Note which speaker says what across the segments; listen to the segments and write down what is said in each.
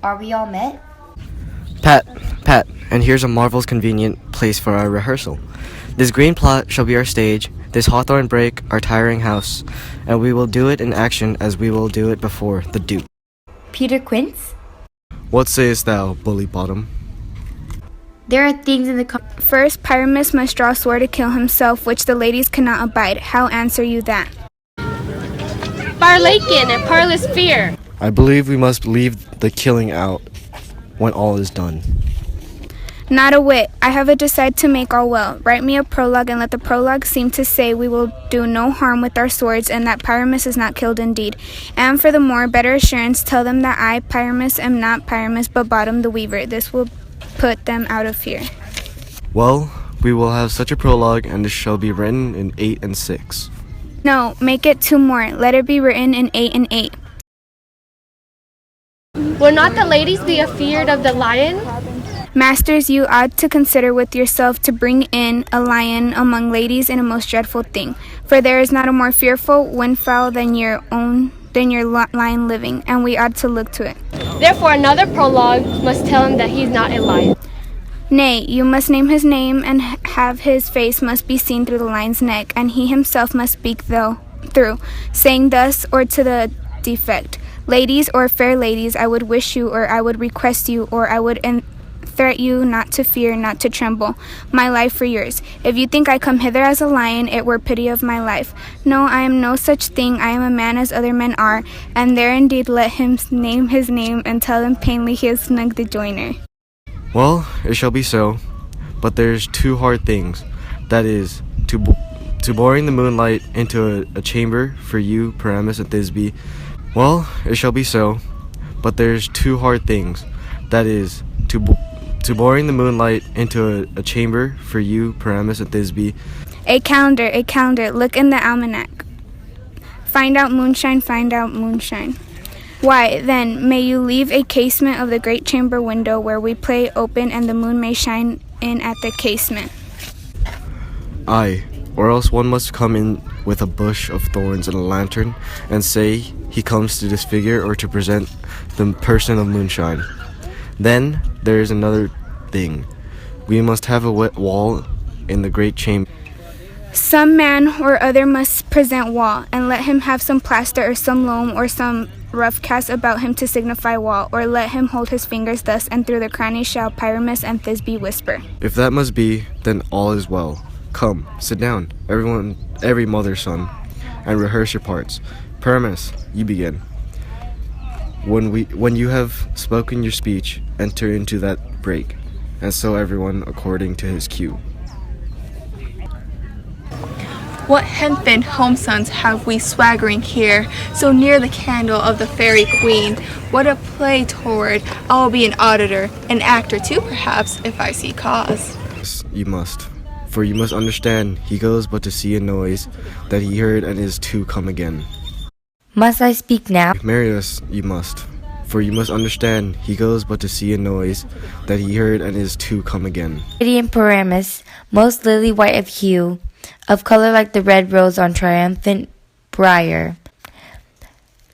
Speaker 1: Are we all met?
Speaker 2: Pat, Pat, and here's a marvelous convenient place for our rehearsal. This green plot shall be our stage, this hawthorn brake our tiring house, and we will do it in action as we will do it before the Duke.
Speaker 1: Peter Quince?
Speaker 2: What sayest thou, bully bottom?
Speaker 1: There are things in the
Speaker 3: First, Pyramus must draw sword to kill himself, which the ladies cannot abide. How answer you that?
Speaker 4: Barlakin and parlous fear.
Speaker 2: I believe we must leave the killing out when all is done.
Speaker 3: Not a whit. I have a decide to make all well. Write me a prologue, and let the prologue seem to say we will do no harm with our swords, and that Pyramus is not killed indeed. And for the more better assurance, tell them that I, Pyramus, am not Pyramus, but Bottom the Weaver. This will put them out of fear.
Speaker 2: Well, we will have such a prologue, and it shall be written in 8 and 6.
Speaker 3: No, make it 2 more. Let it be written in 8 and 8.
Speaker 4: Will not the ladies be afeard of the lion?
Speaker 3: Masters, you ought to consider with yourself to bring in a lion among ladies in a most dreadful thing. For there is not a more fearful windfowl than your lion living, and we ought to look to it.
Speaker 4: Therefore another prologue must tell him that he is not a lion.
Speaker 3: Nay, you must name his name, and have his face must be seen through the lion's neck, and he himself must speak through, saying thus or to the defect, ladies or fair ladies, I would wish you, or I would request you, or I would threat you not to fear, not to tremble, my life for yours. If you think I come hither as a lion, it were pity of my life. No, I am no such thing. I am a man as other men are, and there indeed let him name his name, and tell him plainly he is snug the joiner.
Speaker 2: Well, it shall be so, but there's 2 hard things. That is, to boring the moonlight into a chamber for you, Pyramus and Thisbe. Well, it shall be so, but there's 2 hard things. That is, to boring the moonlight into a chamber for you, Pyramus and Thisbe.
Speaker 3: A calendar, look in the almanac. Find out moonshine, find out moonshine. Why, then, may you leave a casement of the great chamber window where we play open, and the moon may shine in at the casement.
Speaker 2: Aye, or else one must come in with a bush of thorns and a lantern, and say he comes to disfigure or to present the person of moonshine. Then there is another thing. We must have a wet wall in the great chamber.
Speaker 3: Some man or other must present wall, and let him have some plaster or some loam or some rough cast about him to signify wall, or let him hold his fingers thus, and through the cranny shall Pyramus and Thisbe whisper.
Speaker 2: If that must be, then all is well. Come, sit down, everyone, every mother's son, and rehearse your parts. Pyramus, you begin. When you have spoken your speech, enter into that break, and so everyone according to his cue.
Speaker 5: What hempen homesons have we swaggering here, so near the candle of the fairy queen? What a play toward! I'll be an auditor, an actor too, perhaps, if I see cause.
Speaker 2: Yes, you must, for you must understand, he goes but to see a noise that he heard and is to come again.
Speaker 1: Must I speak now?
Speaker 2: Marius, you must, for you must understand, he goes but to see a noise that he heard and is to come again.
Speaker 1: Radiant Pyramus, most lily white of hue, of color like the red rose on triumphant briar,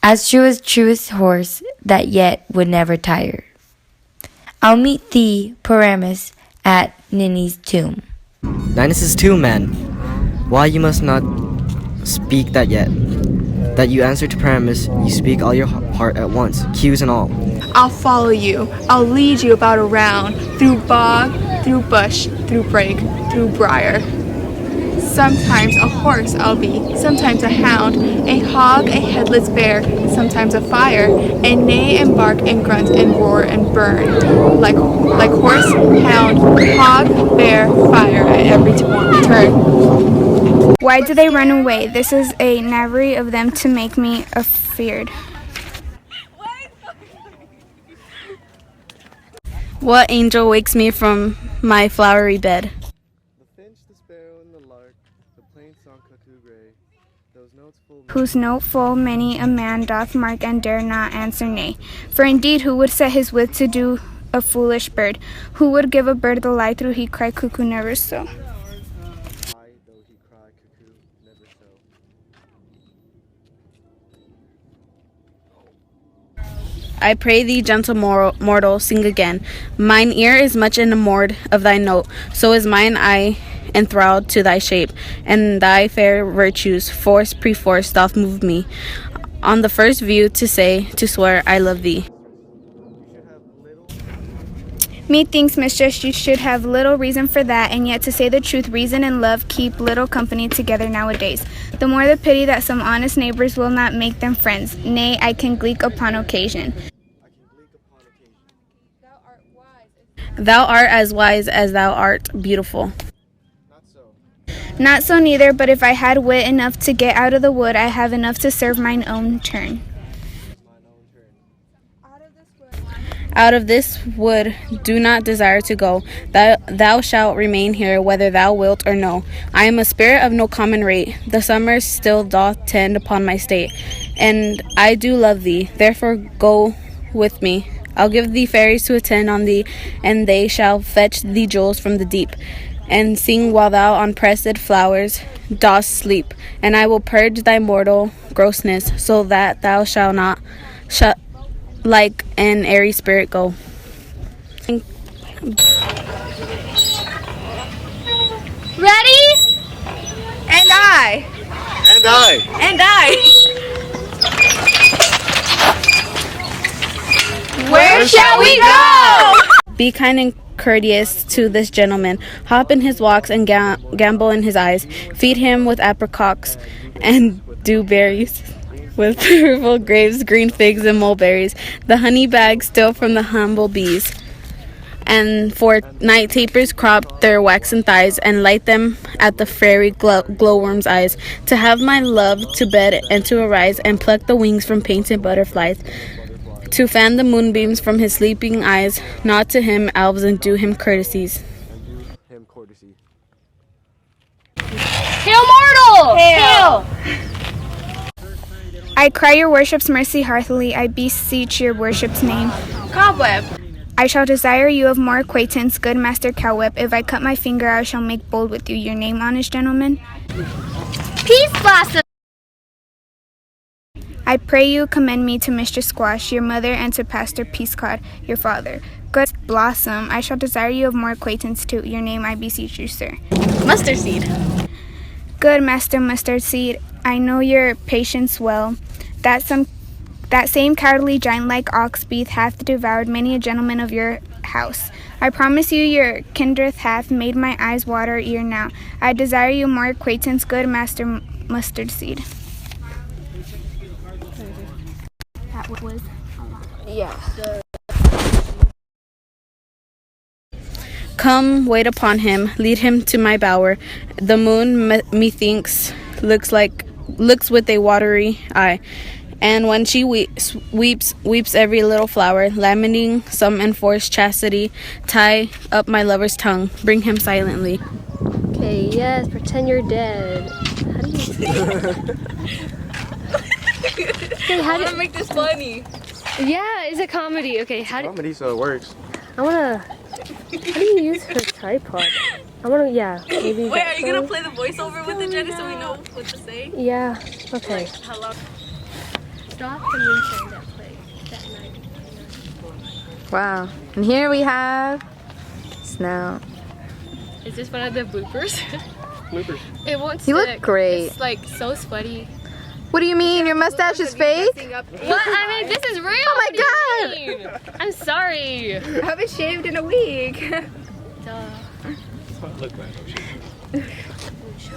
Speaker 1: as truest horse that yet would never tire. I'll meet thee, Pyramus, at Ninny's tomb.
Speaker 6: Ninus' tomb, man. Why you must not speak that yet? That you answer to Pyramus, you speak all your heart at once, cues and all.
Speaker 5: I'll follow you, I'll lead you about around, through bog, through bush, through brake, through briar. Sometimes a horse I'll be, sometimes a hound, a hog, a headless bear, sometimes a fire, and neigh and bark and grunt and roar and burn, like horse, hound, hog, bear, fire at every turn.
Speaker 3: Why do they run away? This is a knavery of them to make me afeard.
Speaker 7: What angel wakes me from my flowery bed?
Speaker 3: Whose note full many a man doth mark and dare not answer nay. For indeed, who would set his wit to do a foolish bird? Who would give a bird the lie through he cry cuckoo never so?
Speaker 7: I pray thee, gentle mortal, sing again. Mine ear is much enamored of thy note, so is mine eye enthralled to thy shape, and thy fair virtues, force perforce doth move me, on the first view to say, to swear, I love thee.
Speaker 3: Methinks, mistress, you should have little reason for that, and yet to say the truth, reason and love keep little company together nowadays. The more the pity that some honest neighbors will not make them friends. Nay, I can gleek upon occasion.
Speaker 7: Thou art as wise as thou art beautiful.
Speaker 3: Not so neither, but if I had wit enough to get out of the wood, I have enough to serve mine own turn.
Speaker 7: Out of this wood do not desire to go. Thou shalt remain here, whether thou wilt or no. I am a spirit of no common rate. The summer still doth tend upon my state, and I do love thee. Therefore go with me. I'll give thee fairies to attend on thee, and they shall fetch thee jewels from the deep, and sing while thou on pressed flowers dost sleep. And I will purge thy mortal grossness, so that thou shalt not like an airy spirit go.
Speaker 4: Ready?
Speaker 5: And I.
Speaker 2: And I.
Speaker 5: And I. Where shall we go?
Speaker 7: Be kind and courteous to this gentleman. Hop in his walks and gambol in his eyes. Feed him with apricots and dewberries, with purple grapes, green figs, and mulberries. The honey bags still from the humble bees. And for night tapers crop their waxen thighs, and light them at the fairy glowworm's eyes. To have my love to bed and to arise, and pluck the wings from painted butterflies. To fan the moonbeams from his sleeping eyes, nod to him elves and do him courtesies.
Speaker 4: Hail mortal! Hail!
Speaker 3: I cry your worship's mercy heartily, I beseech your worship's name.
Speaker 5: Cobweb.
Speaker 3: I shall desire you of more acquaintance, good Master Cowweb. If I cut my finger, I shall make bold with you. Your name, honest gentleman?
Speaker 4: Peace blossom!
Speaker 3: I pray you commend me to Mistress Squash, your mother, and to Pastor Peascod, your father. Good Blossom, I shall desire you of more acquaintance too. Your name, I beseech you, sir.
Speaker 7: Mustard seed.
Speaker 3: Good Master Mustard Seed, I know your patience well. That same cowardly giant-like ox beath hath devoured many a gentleman of your house. I promise you your kindred hath made my eyes water ere now. I desire you more acquaintance, good Master Mustard Seed. That was
Speaker 7: Come, wait upon him, lead him to my bower. The moon, methinks, looks with a watery eye. And when she weeps every little flower, lamenting some enforced chastity. Tie up my lover's tongue, bring him silently.
Speaker 4: Okay, yes, pretend you're dead. How do you... Okay, how do
Speaker 5: Make this funny.
Speaker 4: Yeah, it's a comedy. Okay, how do
Speaker 2: Comedy, so it works.
Speaker 4: I wanna... How do you use her tripod? I wanna, yeah, maybe...
Speaker 7: Wait, are you gonna play the voiceover with it, Jenny, so we know what to say?
Speaker 4: Yeah, okay.
Speaker 7: Hello.
Speaker 4: Stop the moonshine that played that night.
Speaker 8: Wow. And here we have Snout.
Speaker 4: Is this one of the bloopers?
Speaker 2: Bloopers.
Speaker 4: It won't
Speaker 8: You
Speaker 4: stick.
Speaker 8: look great.
Speaker 4: It's like so sweaty.
Speaker 8: What do you mean? Your mustache is fake?
Speaker 4: What? I mean, this is real.
Speaker 8: Oh my
Speaker 4: What do you mean? I'm sorry.
Speaker 5: I haven't shaved in a week.
Speaker 4: Duh.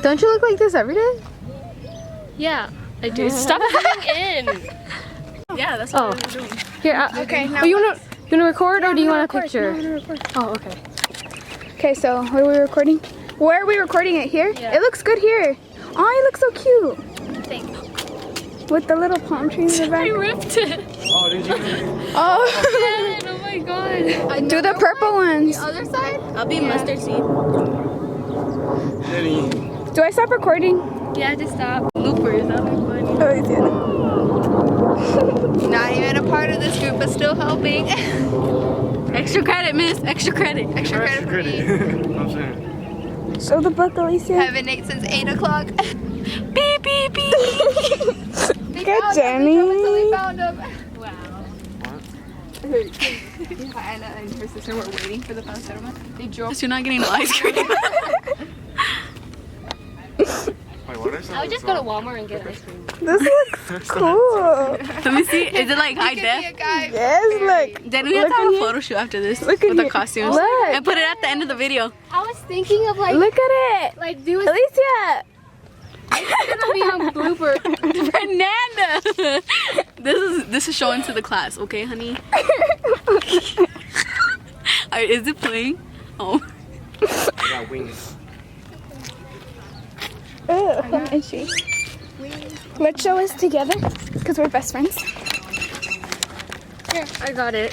Speaker 8: Don't you look like this every day?
Speaker 4: Yeah, I do. Stop zooming in.
Speaker 7: Yeah, that's what we're doing.
Speaker 4: Here,
Speaker 3: Okay, now
Speaker 4: you wanna record or do you want a picture? Oh, okay.
Speaker 3: Okay, so what are we recording? Where are we recording it? Here?
Speaker 4: Yeah.
Speaker 3: It looks good here. Oh, you look so cute.
Speaker 4: Thanks.
Speaker 3: With the little palm trees in the
Speaker 4: I
Speaker 3: back.
Speaker 4: ripped it.
Speaker 2: Oh, did you?
Speaker 3: Oh,
Speaker 4: Oh my god.
Speaker 3: do the purple ones.
Speaker 5: Other side?
Speaker 7: I'll be mustard seed.
Speaker 2: Jenny.
Speaker 3: Do I stop recording?
Speaker 4: Yeah, just stop.
Speaker 7: Bloopers, that'll be funny.
Speaker 3: Oh, you did.
Speaker 5: Not even a part of this group, but still helping.
Speaker 7: Extra credit, miss. Extra credit.
Speaker 5: Extra credit for me.
Speaker 2: I'm saying.
Speaker 3: Show the book, Alicia.
Speaker 5: Haven't ate since 8 o'clock.
Speaker 7: Beep, beep, beep.
Speaker 3: Good, Jenny.
Speaker 5: Until we found them.
Speaker 4: Wow.
Speaker 5: Anna and her sister were waiting for the final settlement. They drove. You're not getting no ice cream.
Speaker 4: I would just go to Walmart and get ice cream.
Speaker 8: This looks cool.
Speaker 5: Let me see. Is it like high def?
Speaker 8: Yes, look.
Speaker 5: Then we have to have a photo shoot after this with the costumes
Speaker 8: Look.
Speaker 5: and put it at the end of the video.
Speaker 4: I was thinking of like,
Speaker 8: Look at it.
Speaker 4: like do
Speaker 8: Alicia.
Speaker 4: it's gonna be on blooper.
Speaker 5: Fernanda, this is showing to the class, okay, honey? Is it playing? Oh.
Speaker 2: I got wings.
Speaker 3: And she. Let's show us together because we're best friends.
Speaker 4: Here, I got it.